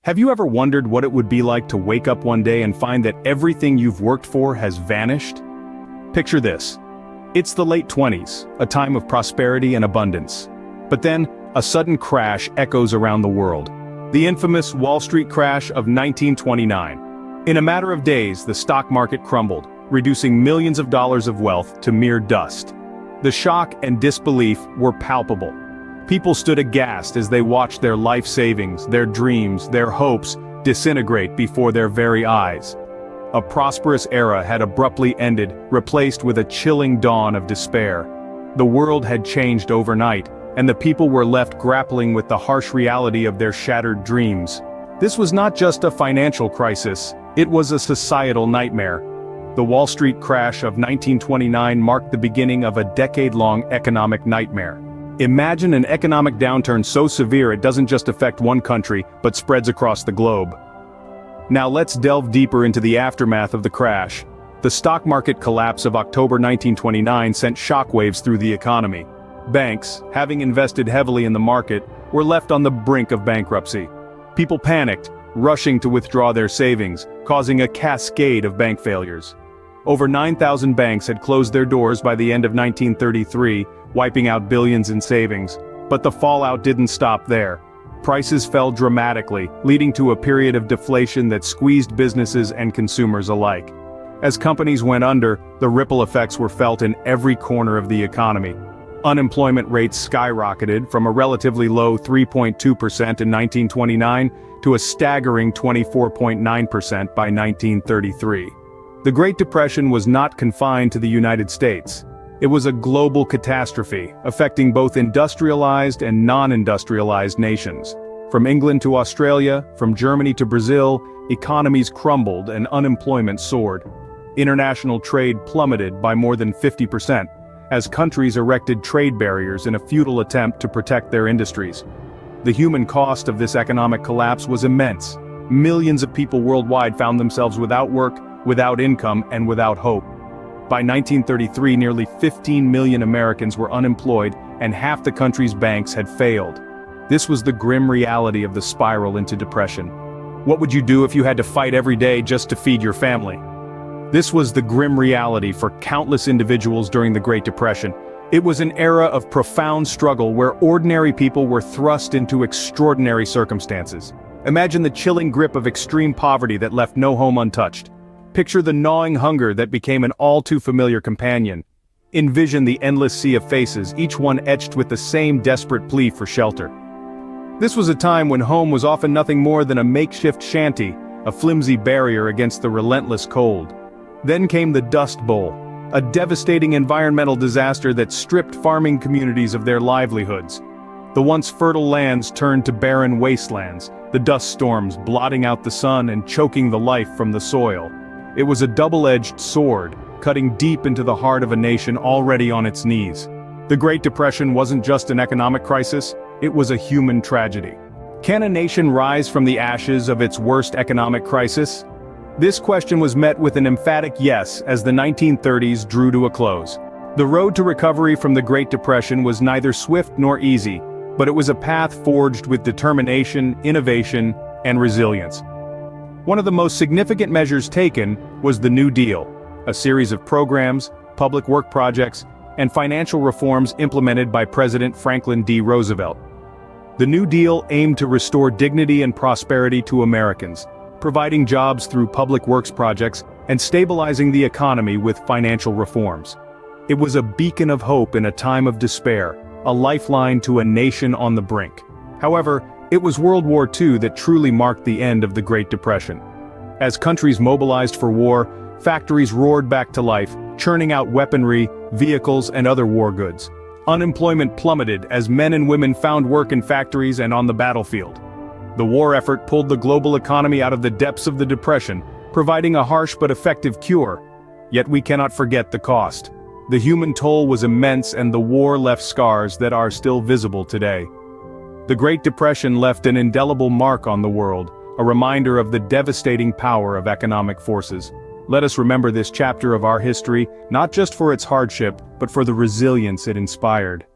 Have you ever wondered what it would be like to wake up one day and find that everything you've worked for has vanished? Picture this. It's the late 20s, a time of prosperity and abundance. But then, a sudden crash echoes around the world. The infamous Wall Street crash of 1929. In a matter of days, the stock market crumbled, reducing millions of dollars of wealth to mere dust. The shock and disbelief were palpable. People stood aghast as they watched their life savings, their dreams, their hopes disintegrate before their very eyes. A prosperous era had abruptly ended, replaced with a chilling dawn of despair. The world had changed overnight, and the people were left grappling with the harsh reality of their shattered dreams. This was not just a financial crisis, it was a societal nightmare. The Wall Street crash of 1929 marked the beginning of a decade-long economic nightmare. Imagine an economic downturn so severe it doesn't just affect one country, but spreads across the globe. Now let's delve deeper into the aftermath of the crash. The stock market collapse of October 1929 sent shockwaves through the economy. Banks, having invested heavily in the market, were left on the brink of bankruptcy. People panicked, rushing to withdraw their savings, causing a cascade of bank failures. Over 9,000 banks had closed their doors by the end of 1933, wiping out billions in savings. But the fallout didn't stop there. Prices fell dramatically, leading to a period of deflation that squeezed businesses and consumers alike. As companies went under, the ripple effects were felt in every corner of the economy. Unemployment rates skyrocketed from a relatively low 3.2% in 1929 to a staggering 24.9% by 1933. The Great Depression was not confined to the United States. It was a global catastrophe, affecting both industrialized and non-industrialized nations. From England to Australia, from Germany to Brazil, economies crumbled and unemployment soared. International trade plummeted by more than 50%, as countries erected trade barriers in a futile attempt to protect their industries. The human cost of this economic collapse was immense. Millions of people worldwide found themselves without work, without income, and without hope. By 1933, nearly 15 million Americans were unemployed, and half the country's banks had failed. This was the grim reality of the spiral into depression. What would you do if you had to fight every day just to feed your family? This was the grim reality for countless individuals during the Great Depression. It was an era of profound struggle where ordinary people were thrust into extraordinary circumstances. Imagine the chilling grip of extreme poverty that left no home untouched. Picture the gnawing hunger that became an all-too-familiar companion. Envision the endless sea of faces, each one etched with the same desperate plea for shelter. This was a time when home was often nothing more than a makeshift shanty, a flimsy barrier against the relentless cold. Then came the Dust Bowl, a devastating environmental disaster that stripped farming communities of their livelihoods. The once fertile lands turned to barren wastelands, the dust storms blotting out the sun and choking the life from the soil. It was a double-edged sword, cutting deep into the heart of a nation already on its knees. The Great Depression wasn't just an economic crisis, it was a human tragedy. Can a nation rise from the ashes of its worst economic crisis? This question was met with an emphatic yes as the 1930s drew to a close. The road to recovery from the Great Depression was neither swift nor easy, but it was a path forged with determination, innovation, and resilience. One of the most significant measures taken was the New Deal, a series of programs, public work projects, and financial reforms implemented by President Franklin D. Roosevelt. The New Deal aimed to restore dignity and prosperity to Americans, providing jobs through public works projects and stabilizing the economy with financial reforms. It was a beacon of hope in a time of despair, a lifeline to a nation on the brink. However, it was World War II that truly marked the end of the Great Depression. As countries mobilized for war, factories roared back to life, churning out weaponry, vehicles, and other war goods. Unemployment plummeted as men and women found work in factories and on the battlefield. The war effort pulled the global economy out of the depths of the Depression, providing a harsh but effective cure. Yet we cannot forget the cost. The human toll was immense, and the war left scars that are still visible today. The Great Depression left an indelible mark on the world, a reminder of the devastating power of economic forces. Let us remember this chapter of our history, not just for its hardship, but for the resilience it inspired.